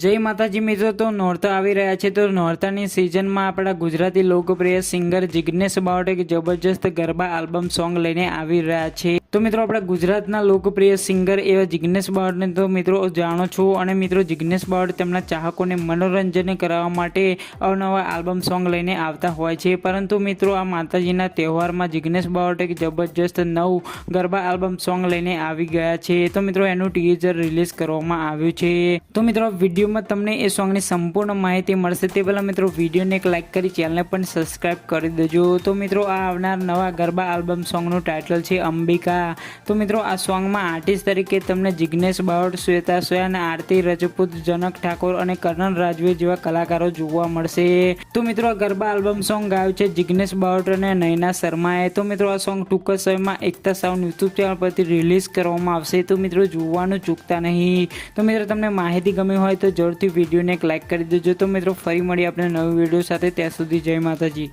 જય માતાજી મિત્રો, તો નોરતા આવી રહ્યા છે। તો નોરતાની સિઝનમાં આપણા ગુજરાતી લોકપ્રિય સિંગર જિગ્નેશ બાવટ એક જબરજસ્ત ગરબા આલ્બમ સોંગ લઈને આવી રહ્યા છે। તો મિત્રો આપણા ગુજરાતના લોકપ્રિય સિંગર એવા જિગ્નેશ બાવટને તો મિત્રો જાણો છો, અને મિત્રો જિગ્નેશ બાવટ તેમના ચાહકોને મનોરંજન કરાવવા માટે અવનવા આલ્બમ સોંગ લઈને આવતા હોય છે। પરંતુ મિત્રો આ માતાજીના તહેવારમાં જિગ્નેશ બાવટ એક જબરજસ્ત નવું ગરબા આલ્બમ સોંગ લઈને આવી ગયા છે। તો મિત્રો એનું ટીઝર રિલીઝ કરવામાં આવ્યું છે। તો મિત્રો વિડીયોમાં તમને એ સોંગની સંપૂર્ણ માહિતી મળશે તે પહેલાં મિત્રો વિડીયોને એક લાઇક કરી ચેનલને પણ સબસ્ક્રાઈબ કરી દેજો। તો મિત્રો આ આવનાર નવા ગરબા આલ્બમ સોંગનું ટાઇટલ છે અંબિકા। તો મિત્રો આ સોંગમાં આર્ટિસ્ટ તરીકે તમને જિગ્નેશ બાવટ, શ્વેતા સોયાન, આરતી રજપૂત, જનક ઠાકોર અને કર્નલ રાજવી જેવા કલાકારો જોવા મળશે। તો મિત્રો આ ગરબા આલ્બમ સોંગ ગાયું છે જિગ્નેશ બાવટ અને નયના શર્માએ। તો મિત્રો આ સોંગ ટૂંક જ સમયમાં એકતા સાઉન્ડ યુટ્યુબ ચેનલ પરથી રિલીઝ કરવામાં આવશે। તો મિત્રો જોવાનું ચૂકતા નહીં। તો મિત્રો તમને માહિતી ગમી હોય તો જરૂરથી વિડીયોને એક લાઇક કરી દેજો। તો મિત્રો ફરી મળીએ આપણે નવી વિડીયો સાથે, ત્યાં સુધી જય માતાજી।